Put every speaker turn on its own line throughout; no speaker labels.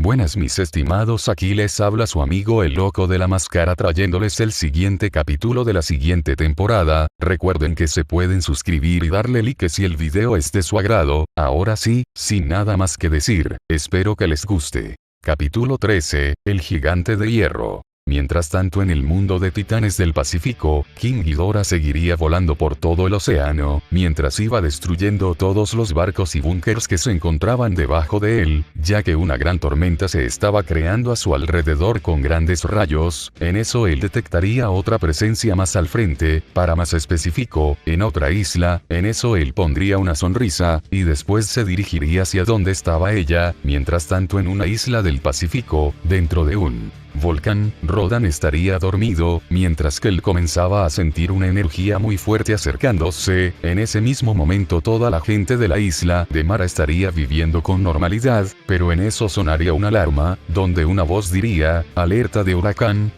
Buenas mis estimados, aquí les habla su amigo el loco de la máscara trayéndoles el siguiente capítulo de la siguiente temporada. Recuerden que se pueden suscribir y darle like si el video es de su agrado. Ahora sí, sin nada más que decir, espero que les guste. Capítulo 13, el gigante de hierro. Mientras tanto en el mundo de titanes del Pacífico, King Ghidorah seguiría volando por todo el océano, mientras iba destruyendo todos los barcos y búnkers que se encontraban debajo de él, ya que una gran tormenta se estaba creando a su alrededor con grandes rayos. En eso él detectaría otra presencia más al frente, para más específico, en otra isla. En eso él pondría una sonrisa, y después se dirigiría hacia donde estaba ella. Mientras tanto en una isla del Pacífico, dentro de un volcán, Rodan estaría dormido, mientras que él comenzaba a sentir una energía muy fuerte acercándose. En ese mismo momento toda la gente de la isla de Mara estaría viviendo con normalidad, pero en eso sonaría una alarma, donde una voz diría: alerta de huracán,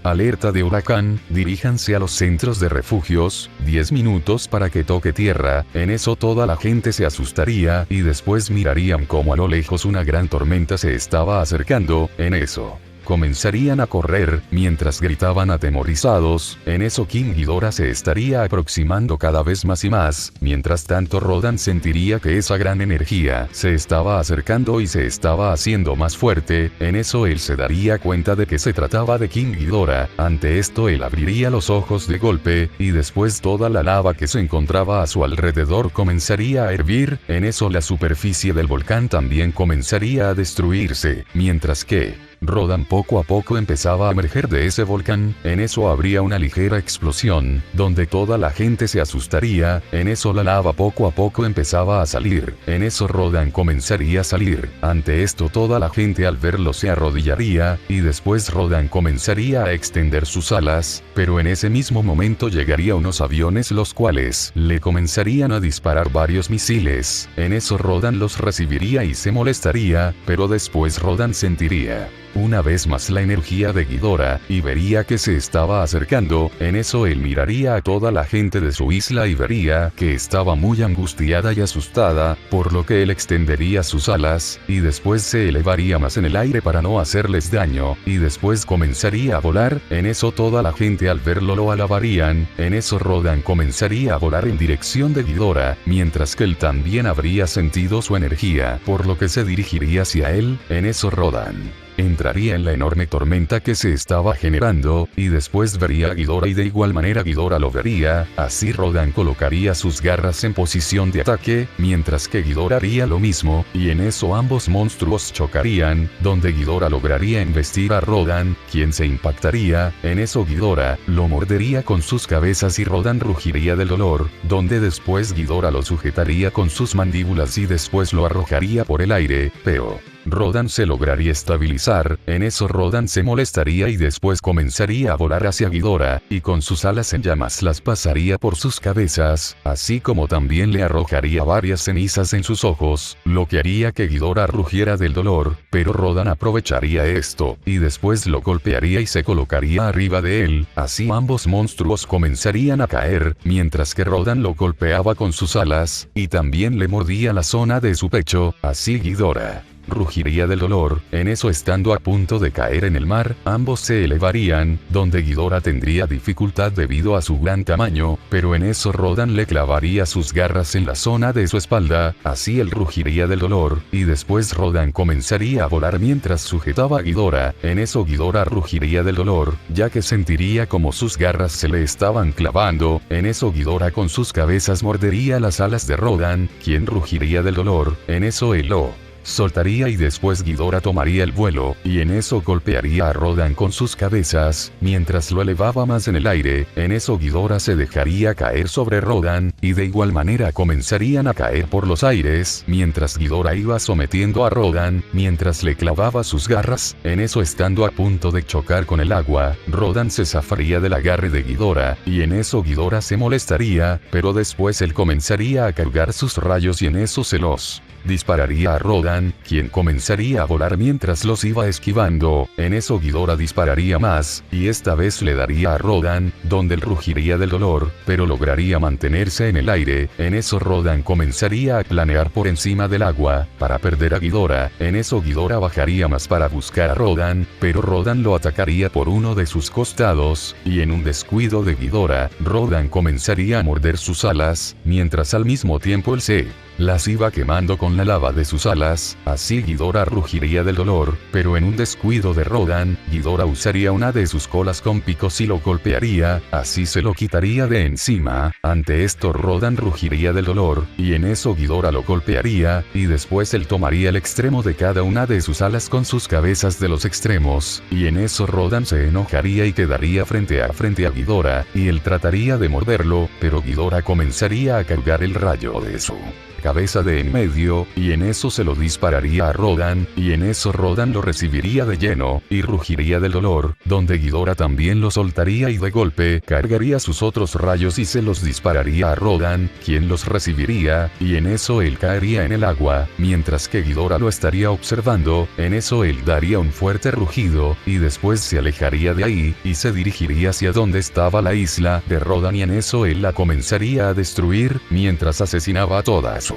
diríjanse a los centros de refugios, 10 minutos para que toque tierra. En eso toda la gente se asustaría, y después mirarían como a lo lejos una gran tormenta se estaba acercando. En eso comenzarían a correr, mientras gritaban atemorizados. En eso King Ghidorah se estaría aproximando cada vez más y más. Mientras tanto Rodan sentiría que esa gran energía se estaba acercando y se estaba haciendo más fuerte. En eso él se daría cuenta de que se trataba de King Ghidorah. Ante esto él abriría los ojos de golpe, y después toda la lava que se encontraba a su alrededor comenzaría a hervir. En eso la superficie del volcán también comenzaría a destruirse, mientras que Rodan poco a poco empezaba a emerger de ese volcán. En eso habría una ligera explosión, donde toda la gente se asustaría. En eso la lava poco a poco empezaba a salir. En eso Rodan comenzaría a salir. Ante esto toda la gente al verlo se arrodillaría, y después Rodan comenzaría a extender sus alas, pero en ese mismo momento llegaría unos aviones los cuales le comenzarían a disparar varios misiles. En eso Rodan los recibiría y se molestaría, pero después Rodan sentiría una vez más la energía de Ghidorah, y vería que se estaba acercando. En eso él miraría a toda la gente de su isla y vería que estaba muy angustiada y asustada, por lo que él extendería sus alas, y después se elevaría más en el aire para no hacerles daño, y después comenzaría a volar. En eso toda la gente al verlo lo alabarían. En eso Rodan comenzaría a volar en dirección de Ghidorah, mientras que él también habría sentido su energía, por lo que se dirigiría hacia él. En eso Rodan entraría en la enorme tormenta que se estaba generando, y después vería a Ghidorah y de igual manera Ghidorah lo vería. Así Rodan colocaría sus garras en posición de ataque, mientras que Ghidorah haría lo mismo, y en eso ambos monstruos chocarían, donde Ghidorah lograría embestir a Rodan, quien se impactaría. En eso Ghidorah lo mordería con sus cabezas y Rodan rugiría del dolor, donde después Ghidorah lo sujetaría con sus mandíbulas y después lo arrojaría por el aire, pero Rodan se lograría estabilizar. En eso Rodan se molestaría y después comenzaría a volar hacia Ghidorah, y con sus alas en llamas las pasaría por sus cabezas, así como también le arrojaría varias cenizas en sus ojos, lo que haría que Ghidorah rugiera del dolor, pero Rodan aprovecharía esto, y después lo golpearía y se colocaría arriba de él. Así ambos monstruos comenzarían a caer, mientras que Rodan lo golpeaba con sus alas, y también le mordía la zona de su pecho. Así Ghidorah rugiría del dolor. En eso, estando a punto de caer en el mar, ambos se elevarían, donde Ghidorah tendría dificultad debido a su gran tamaño, pero en eso Rodan le clavaría sus garras en la zona de su espalda. Así él rugiría del dolor, y después Rodan comenzaría a volar mientras sujetaba a Ghidorah. En eso Ghidorah rugiría del dolor, ya que sentiría como sus garras se le estaban clavando. En eso Ghidorah con sus cabezas mordería las alas de Rodan, quien rugiría del dolor. En eso él lo soltaría y después Ghidorah tomaría el vuelo, y en eso golpearía a Rodan con sus cabezas, mientras lo elevaba más en el aire. En eso Ghidorah se dejaría caer sobre Rodan, y de igual manera comenzarían a caer por los aires, mientras Ghidorah iba sometiendo a Rodan, mientras le clavaba sus garras. En eso, estando a punto de chocar con el agua, Rodan se zafaría del agarre de Ghidorah, y en eso Ghidorah se molestaría, pero después él comenzaría a cargar sus rayos y en eso se los dispararía a Rodan, quien comenzaría a volar mientras los iba esquivando. En eso Ghidorah dispararía más, y esta vez le daría a Rodan, donde él rugiría del dolor, pero lograría mantenerse en el aire. En eso Rodan comenzaría a planear por encima del agua, para perder a Ghidorah. En eso Ghidorah bajaría más para buscar a Rodan, pero Rodan lo atacaría por uno de sus costados, y en un descuido de Ghidorah, Rodan comenzaría a morder sus alas, mientras al mismo tiempo él se las iba quemando con la lava de sus alas. Así Ghidorah rugiría del dolor, pero en un descuido de Rodan, Ghidorah usaría una de sus colas con picos y lo golpearía, así se lo quitaría de encima. Ante esto Rodan rugiría del dolor, y en eso Ghidorah lo golpearía, y después él tomaría el extremo de cada una de sus alas con sus cabezas de los extremos, y en eso Rodan se enojaría y quedaría frente a Ghidorah, y él trataría de morderlo, pero Ghidorah comenzaría a cargar el rayo de su cabeza de en medio, y en eso se lo dispararía a Rodan, y en eso Rodan lo recibiría de lleno, y rugiría del dolor, donde Ghidorah también lo soltaría y de golpe cargaría sus otros rayos y se los dispararía a Rodan, quien los recibiría, y en eso él caería en el agua, mientras que Ghidorah lo estaría observando. En eso él daría un fuerte rugido, y después se alejaría de ahí, y se dirigiría hacia donde estaba la isla de Rodan, y en eso él la comenzaría a destruir, mientras asesinaba a toda su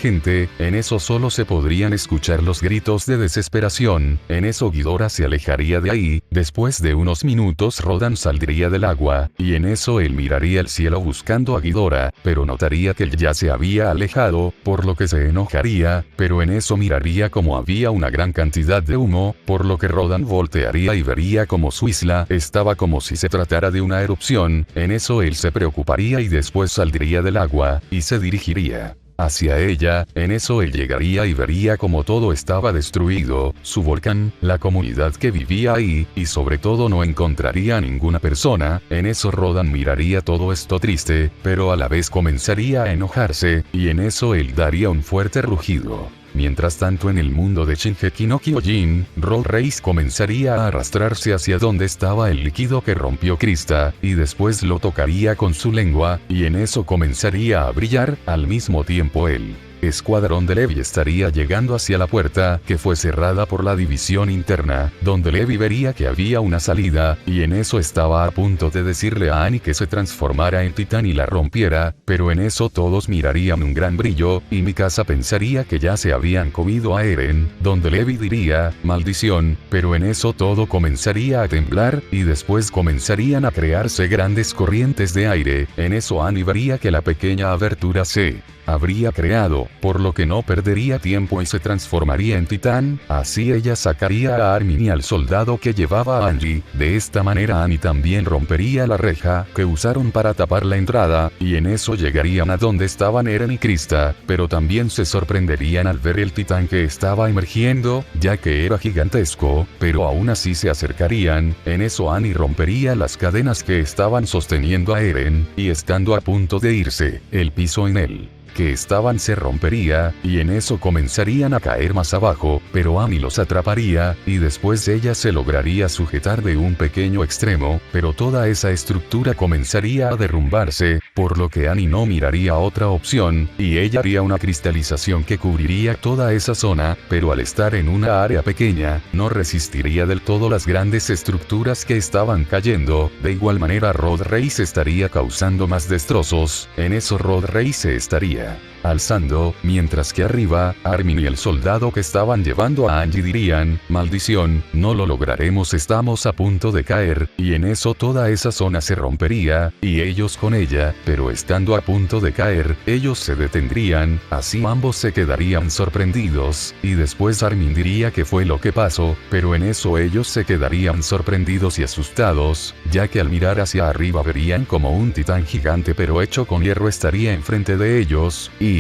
gente. En eso solo se podrían escuchar los gritos de desesperación. En eso Ghidorah se alejaría de ahí. Después de unos minutos Rodan saldría del agua, y en eso él miraría el cielo buscando a Ghidorah, pero notaría que él ya se había alejado, por lo que se enojaría, pero en eso miraría como había una gran cantidad de humo, por lo que Rodan voltearía y vería como su isla estaba como si se tratara de una erupción. En eso él se preocuparía y después saldría del agua, y se dirigiría hacia ella. En eso él llegaría y vería como todo estaba destruido, su volcán, la comunidad que vivía ahí, y sobre todo no encontraría a ninguna persona. En eso Rodan miraría todo esto triste, pero a la vez comenzaría a enojarse, y en eso él daría un fuerte rugido. Mientras tanto en el mundo de Shingeki no Kyojin, Road Race comenzaría a arrastrarse hacia donde estaba el líquido que rompió Krista, y después lo tocaría con su lengua, y en eso comenzaría a brillar. Al mismo tiempo el escuadrón de Levi estaría llegando hacia la puerta, que fue cerrada por la división interna, donde Levi vería que había una salida, y en eso estaba a punto de decirle a Annie que se transformara en titán y la rompiera, pero en eso todos mirarían un gran brillo, y Mikasa pensaría que ya se habían comido a Eren, donde Levi diría, maldición, pero en eso todo comenzaría a temblar, y después comenzarían a crearse grandes corrientes de aire. En eso Annie vería que la pequeña abertura se habría creado, por lo que no perdería tiempo y se transformaría en titán. Así ella sacaría a Armin y al soldado que llevaba a Angie. De esta manera Annie también rompería la reja que usaron para tapar la entrada, y en eso llegarían a donde estaban Eren y Krista, pero también se sorprenderían al ver el titán que estaba emergiendo, ya que era gigantesco, pero aún así se acercarían. En eso Annie rompería las cadenas que estaban sosteniendo a Eren, y estando a punto de irse, el piso en él que estaban se rompería, y en eso comenzarían a caer más abajo, pero Annie los atraparía, y después ella se lograría sujetar de un pequeño extremo, pero toda esa estructura comenzaría a derrumbarse, por lo que Annie no miraría otra opción, y ella haría una cristalización que cubriría toda esa zona, pero al estar en una área pequeña, no resistiría del todo las grandes estructuras que estaban cayendo. De igual manera Road Race estaría causando más destrozos. En eso Road Race se estaría alzando, mientras que arriba, Armin y el soldado que estaban llevando a Angie dirían, maldición, no lo lograremos, estamos a punto de caer, y en eso toda esa zona se rompería, y ellos con ella, pero estando a punto de caer, ellos se detendrían, así ambos se quedarían sorprendidos, y después Armin diría qué fue lo que pasó, pero en eso ellos se quedarían sorprendidos y asustados, ya que al mirar hacia arriba verían como un titán gigante pero hecho con hierro estaría enfrente de ellos, y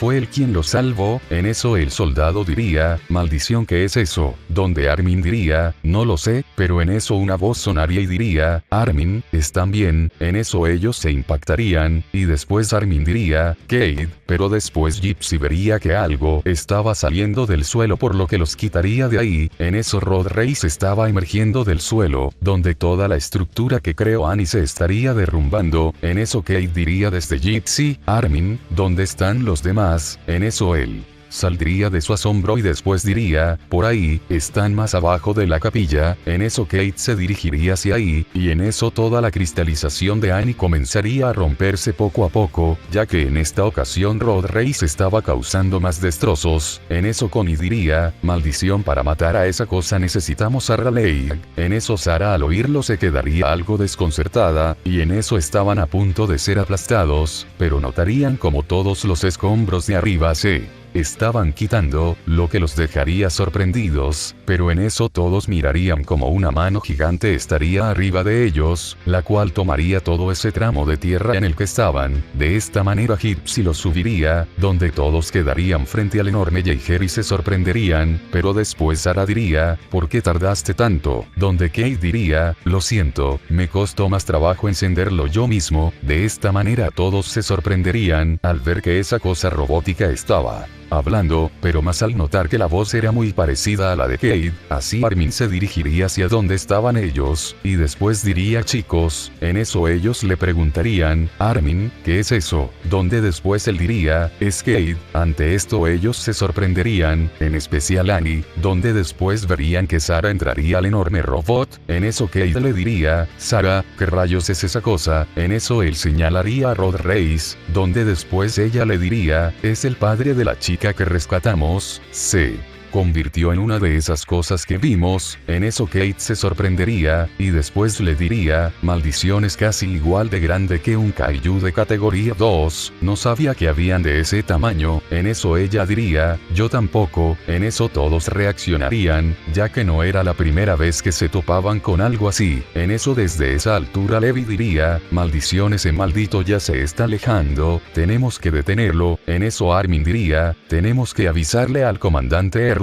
fue él quien lo salvó. En eso el soldado diría, maldición, ¿qué es eso? Donde Armin diría, no lo sé, pero en eso una voz sonaría y diría, Armin, ¿están bien? En eso ellos se impactarían, y después Armin diría, Cade, pero después Gypsy vería que algo estaba saliendo del suelo por lo que los quitaría de ahí. En eso Road Race estaba emergiendo del suelo, donde toda la estructura que creó Annie se estaría derrumbando. En eso Cade diría desde Gypsy, Armin, ¿dónde están los demás? En eso él saldría de su asombro y después diría, por ahí, están más abajo de la capilla. En eso Kate se dirigiría hacia ahí, y en eso toda la cristalización de Annie comenzaría a romperse poco a poco, ya que en esta ocasión Rod Reis estaba causando más destrozos. En eso Connie diría, maldición, para matar a esa cosa necesitamos a Raleigh. En eso Sarah al oírlo se quedaría algo desconcertada, y en eso estaban a punto de ser aplastados, pero notarían como todos los escombros de arriba se estaban quitando, lo que los dejaría sorprendidos, pero en eso todos mirarían como una mano gigante estaría arriba de ellos, la cual tomaría todo ese tramo de tierra en el que estaban. De esta manera Gypsy los subiría, donde todos quedarían frente al enorme Jaeger y se sorprenderían, pero después Sarah diría, ¿por qué tardaste tanto? Donde Kate diría, lo siento, me costó más trabajo encenderlo yo mismo. De esta manera todos se sorprenderían al ver que esa cosa robótica estaba hablando, pero más al notar que la voz era muy parecida a la de Kate, así Armin se dirigiría hacia donde estaban ellos, y después diría, chicos. En eso ellos le preguntarían, Armin, ¿qué es eso? Donde después él diría, es Kate. Ante esto ellos se sorprenderían, en especial Annie, donde después verían que Sarah entraría al enorme robot. En eso Kate le diría, Sarah, ¿qué rayos es esa cosa? En eso él señalaría a Rod Reis, donde después ella le diría, es el padre de la chica que rescatamos. Se convirtió en una de esas cosas que vimos. En eso Kate se sorprendería, y después le diría, maldición, es casi igual de grande que un kaiju de categoría 2, no sabía que habían de ese tamaño. En eso ella diría, yo tampoco. En eso todos reaccionarían, ya que no era la primera vez que se topaban con algo así. En eso desde esa altura Levi diría, maldición, ese maldito ya se está alejando, tenemos que detenerlo. En eso Armin diría, tenemos que avisarle al comandante Erwin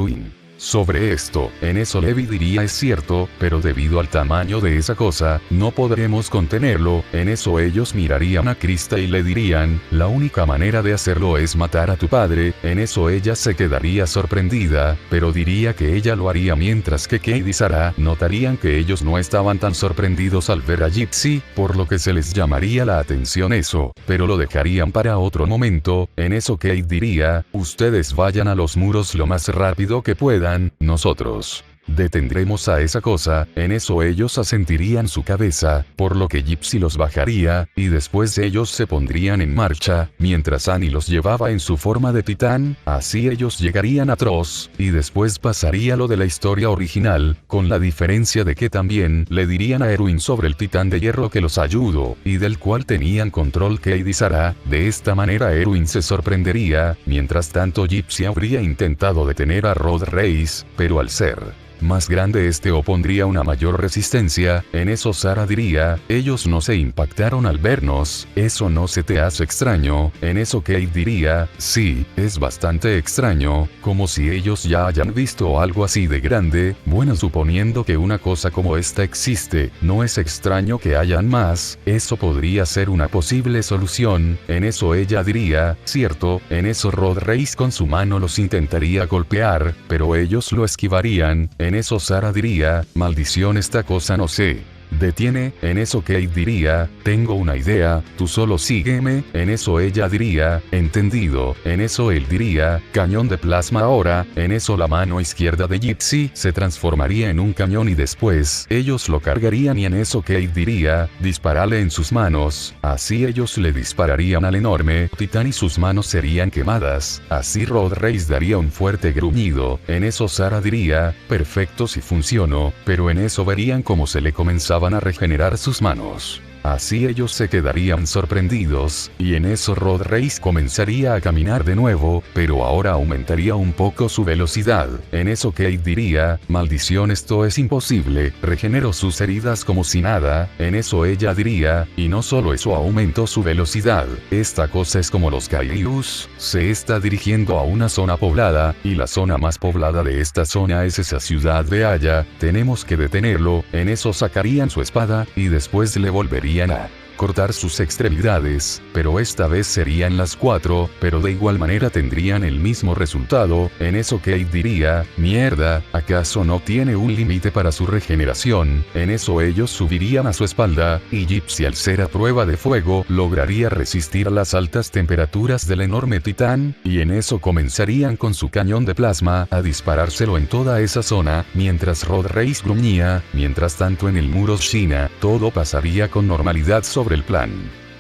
sobre esto. En eso Levi diría, es cierto, pero debido al tamaño de esa cosa, no podremos contenerlo. En eso ellos mirarían a Krista y le dirían, la única manera de hacerlo es matar a tu padre. En eso ella se quedaría sorprendida, pero diría que ella lo haría, mientras que Kate y Sarah notarían que ellos no estaban tan sorprendidos al ver a Gypsy, por lo que se les llamaría la atención eso, pero lo dejarían para otro momento. En eso Kate diría, ustedes vayan a los muros lo más rápido que puedan, nosotros detendremos a esa cosa. En eso ellos asentirían su cabeza, por lo que Gypsy los bajaría, y después ellos se pondrían en marcha, mientras Annie los llevaba en su forma de titán. Así ellos llegarían a Tross, y después pasaría lo de la historia original, con la diferencia de que también le dirían a Erwin sobre el titán de hierro que los ayudó, y del cual tenían control Kate y Sarah. De esta manera Erwin se sorprendería. Mientras tanto Gypsy habría intentado detener a Rod Reis, pero al ser más grande este opondría una mayor resistencia. En eso Sarah diría, ellos no se impactaron al vernos, ¿eso no se te hace extraño? En eso Kate diría, sí, es bastante extraño, como si ellos ya hayan visto algo así de grande. Bueno, suponiendo que una cosa como esta existe, no es extraño que hayan más, eso podría ser una posible solución. En eso ella diría, cierto. En eso Rod Reis con su mano los intentaría golpear, pero ellos lo esquivarían. En eso Sarah diría, maldición, esta cosa no se detiene. En eso Kate diría, tengo una idea, tú solo sígueme. En eso ella diría, entendido. En eso él diría, cañón de plasma ahora. En eso la mano izquierda de Gypsy se transformaría en un cañón y después ellos lo cargarían, y en eso Kate diría, disparale en sus manos. Así ellos le dispararían al enorme titán y sus manos serían quemadas. Así Rod Reis daría un fuerte gruñido. En eso Sarah diría, perfecto si funcionó, pero en eso verían cómo se le comenzaba a regenerar sus manos. Así ellos se quedarían sorprendidos, y en eso Rod Reis comenzaría a caminar de nuevo, pero ahora aumentaría un poco su velocidad. En eso Kate diría, maldición, esto es imposible, regeneró sus heridas como si nada. En eso ella diría, y no solo eso, aumentó su velocidad. Esta cosa es como los kaijus, se está dirigiendo a una zona poblada, y la zona más poblada de esta zona es esa ciudad de allá, tenemos que detenerlo. En eso sacarían su espada, y después le volverían a cortar sus extremidades, pero esta vez serían las 4, pero de igual manera tendrían el mismo resultado. En eso Kate diría, mierda, ¿acaso no tiene un límite para su regeneración? En eso ellos subirían a su espalda, y Gypsy al ser a prueba de fuego lograría resistir a las altas temperaturas del enorme titán, y en eso comenzarían con su cañón de plasma a disparárselo en toda esa zona, mientras Rod Reis gruñía. Mientras tanto en el muro China, todo pasaría con normalidad sobre el plan,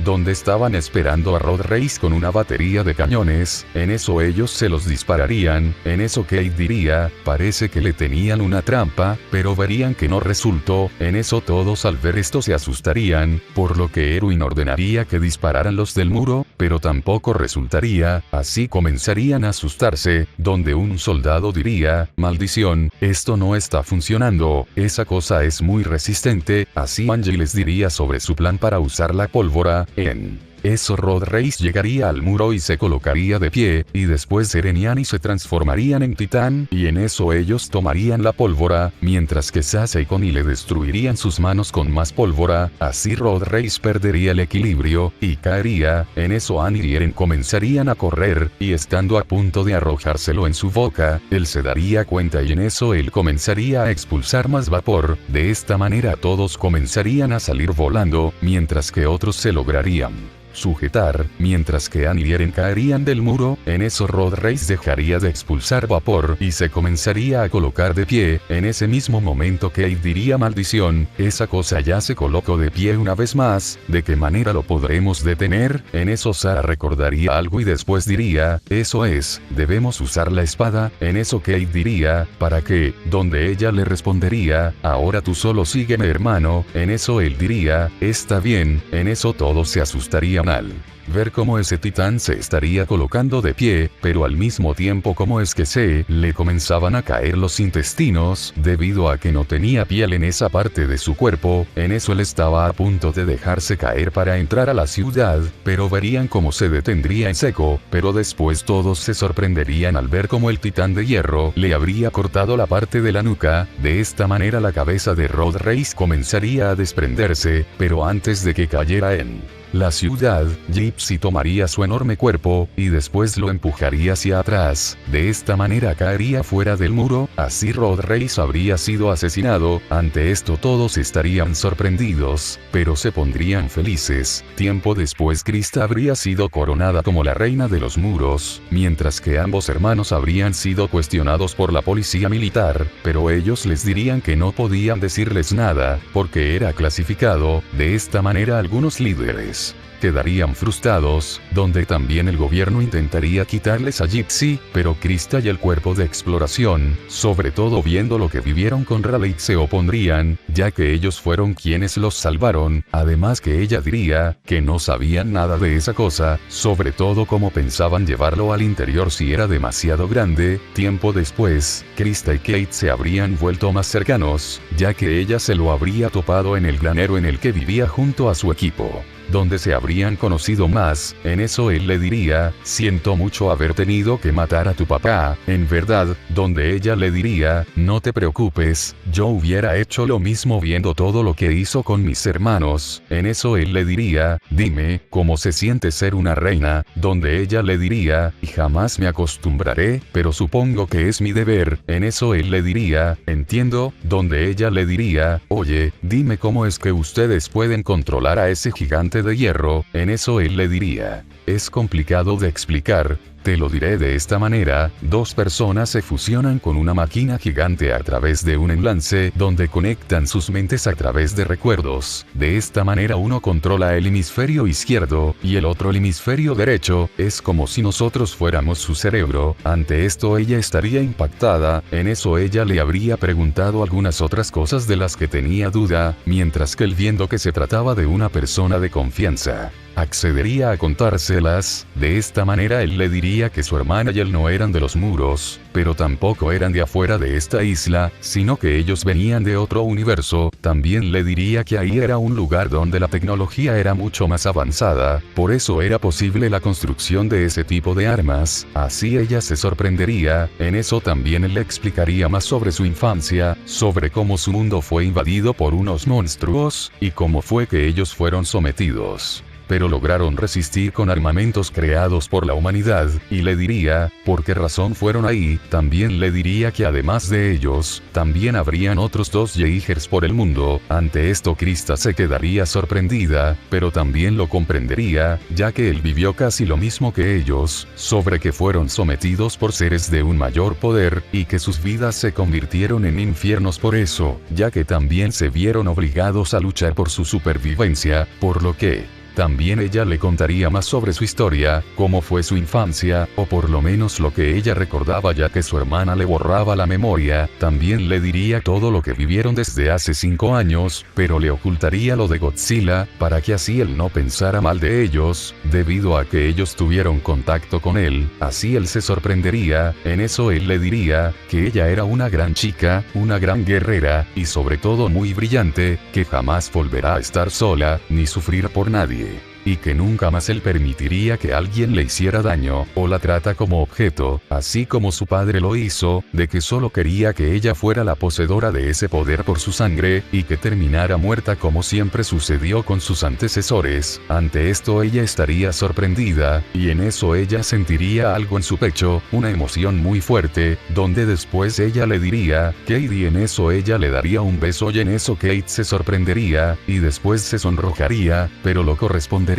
donde estaban esperando a Rod Reis con una batería de cañones. En eso ellos se los dispararían. En eso Kate diría, parece que le tenían una trampa, pero verían que no resultó. En eso todos al ver esto se asustarían, por lo que Erwin ordenaría que dispararan los del muro, pero tampoco resultaría. Así comenzarían a asustarse, donde un soldado diría, maldición, esto no está funcionando, esa cosa es muy resistente. Así Angie les diría sobre su plan para usar la pólvora. En eso Rod Reis llegaría al muro y se colocaría de pie, y después Eren y Annie se transformarían en titán, y en eso ellos tomarían la pólvora, mientras que Sasa y Connie le destruirían sus manos con más pólvora. Así Rod Reis perdería el equilibrio, y caería. En eso Annie y Eren comenzarían a correr, y estando a punto de arrojárselo en su boca, él se daría cuenta y en eso él comenzaría a expulsar más vapor. De esta manera todos comenzarían a salir volando, mientras que otros se lograrían sujetar, mientras que Annie y Eren caerían del muro. En eso Rod Reis dejaría de expulsar vapor y se comenzaría a colocar de pie. En ese mismo momento Kate diría, maldición, esa cosa ya se colocó de pie una vez más, ¿de qué manera lo podremos detener? En eso Sarah recordaría algo y después diría, eso es, debemos usar la espada. En eso Kate diría, ¿para qué? Donde ella le respondería, ahora tú solo sígueme hermano. En eso él diría, está bien. En eso todos se asustarían al ver cómo ese titán se estaría colocando de pie, pero al mismo tiempo como es que se le comenzaban a caer los intestinos, debido a que no tenía piel en esa parte de su cuerpo. En eso él estaba a punto de dejarse caer para entrar a la ciudad, pero verían cómo se detendría en seco, pero después todos se sorprenderían al ver cómo el titán de hierro le habría cortado la parte de la nuca. De esta manera la cabeza de Rod Reis comenzaría a desprenderse, pero antes de que cayera en la ciudad, Gypsy tomaría su enorme cuerpo, y después lo empujaría hacia atrás. De esta manera caería fuera del muro. Así Rod Reis habría sido asesinado. Ante esto todos estarían sorprendidos, pero se pondrían felices. Tiempo después Krista habría sido coronada como la reina de los muros, mientras que ambos hermanos habrían sido cuestionados por la policía militar, pero ellos les dirían que no podían decirles nada, porque era clasificado. De esta manera algunos líderes quedarían frustrados, donde también el gobierno intentaría quitarles a Gypsy, pero Krista y el cuerpo de exploración, sobre todo viendo lo que vivieron con Raleigh, se opondrían, ya que ellos fueron quienes los salvaron. Además que ella diría que no sabían nada de esa cosa, sobre todo cómo pensaban llevarlo al interior si era demasiado grande. Tiempo después, Krista y Kate se habrían vuelto más cercanos, ya que ella se lo habría topado en el granero en el que vivía junto a su equipo, donde se habrían conocido más. En eso él le diría, siento mucho haber tenido que matar a tu papá, en verdad. Donde ella le diría, no te preocupes, yo hubiera hecho lo mismo viendo todo lo que hizo con mis hermanos. En eso él le diría, dime, ¿cómo se siente ser una reina? Donde ella le diría, y jamás me acostumbraré, pero supongo que es mi deber. En eso él le diría, entiendo. Donde ella le diría, oye, dime cómo es que ustedes pueden controlar a ese gigante de hierro. En eso él le diría, es complicado de explicar, te lo diré de esta manera, dos personas se fusionan con una máquina gigante a través de un enlace donde conectan sus mentes a través de recuerdos. De esta manera uno controla el hemisferio izquierdo y el otro el hemisferio derecho, es como si nosotros fuéramos su cerebro. Ante esto ella estaría impactada. En eso ella le habría preguntado algunas otras cosas de las que tenía duda, mientras que él, viendo que se trataba de una persona de confianza, accedería a contárselas. De esta manera él le diría que su hermana y él no eran de los muros, pero tampoco eran de afuera de esta isla, sino que ellos venían de otro universo. También le diría que ahí era un lugar donde la tecnología era mucho más avanzada, por eso era posible la construcción de ese tipo de armas. Así ella se sorprendería. En eso también él le explicaría más sobre su infancia, sobre cómo su mundo fue invadido por unos monstruos, y cómo fue que ellos fueron sometidos. Pero lograron resistir con armamentos creados por la humanidad, y le diría, ¿por qué razón fueron ahí? También le diría que además de ellos, también habrían otros 2 Yeagers por el mundo. Ante esto Krista se quedaría sorprendida, pero también lo comprendería, ya que él vivió casi lo mismo que ellos, sobre que fueron sometidos por seres de un mayor poder, y que sus vidas se convirtieron en infiernos por eso, ya que también se vieron obligados a luchar por su supervivencia, por lo que también ella le contaría más sobre su historia, cómo fue su infancia, o por lo menos lo que ella recordaba ya que su hermana le borraba la memoria. También le diría todo lo que vivieron desde hace 5 años, pero le ocultaría lo de Godzilla, para que así él no pensara mal de ellos, debido a que ellos tuvieron contacto con él. Así él se sorprendería. En eso él le diría, que ella era una gran chica, una gran guerrera, y sobre todo muy brillante, que jamás volverá a estar sola, ni sufrir por nadie. Y que nunca más él permitiría que alguien le hiciera daño, o la trata como objeto, así como su padre lo hizo, de que solo quería que ella fuera la poseedora de ese poder por su sangre, y que terminara muerta como siempre sucedió con sus antecesores. Ante esto ella estaría sorprendida, y en eso ella sentiría algo en su pecho, una emoción muy fuerte, donde después ella le diría, Kate, y en eso ella le daría un beso y en eso Kate se sorprendería, y después se sonrojaría, pero lo correspondería.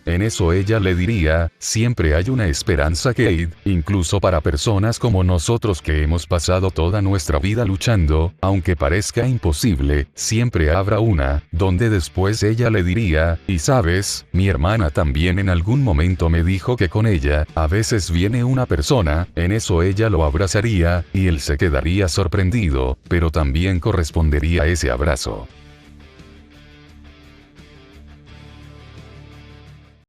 En eso ella le diría, siempre hay una esperanza Kate, incluso para personas como nosotros que hemos pasado toda nuestra vida luchando, aunque parezca imposible, siempre habrá una, donde después ella le diría, y sabes, mi hermana también en algún momento me dijo que con ella, a veces viene una persona. En eso ella lo abrazaría, y él se quedaría sorprendido, pero también correspondería ese abrazo.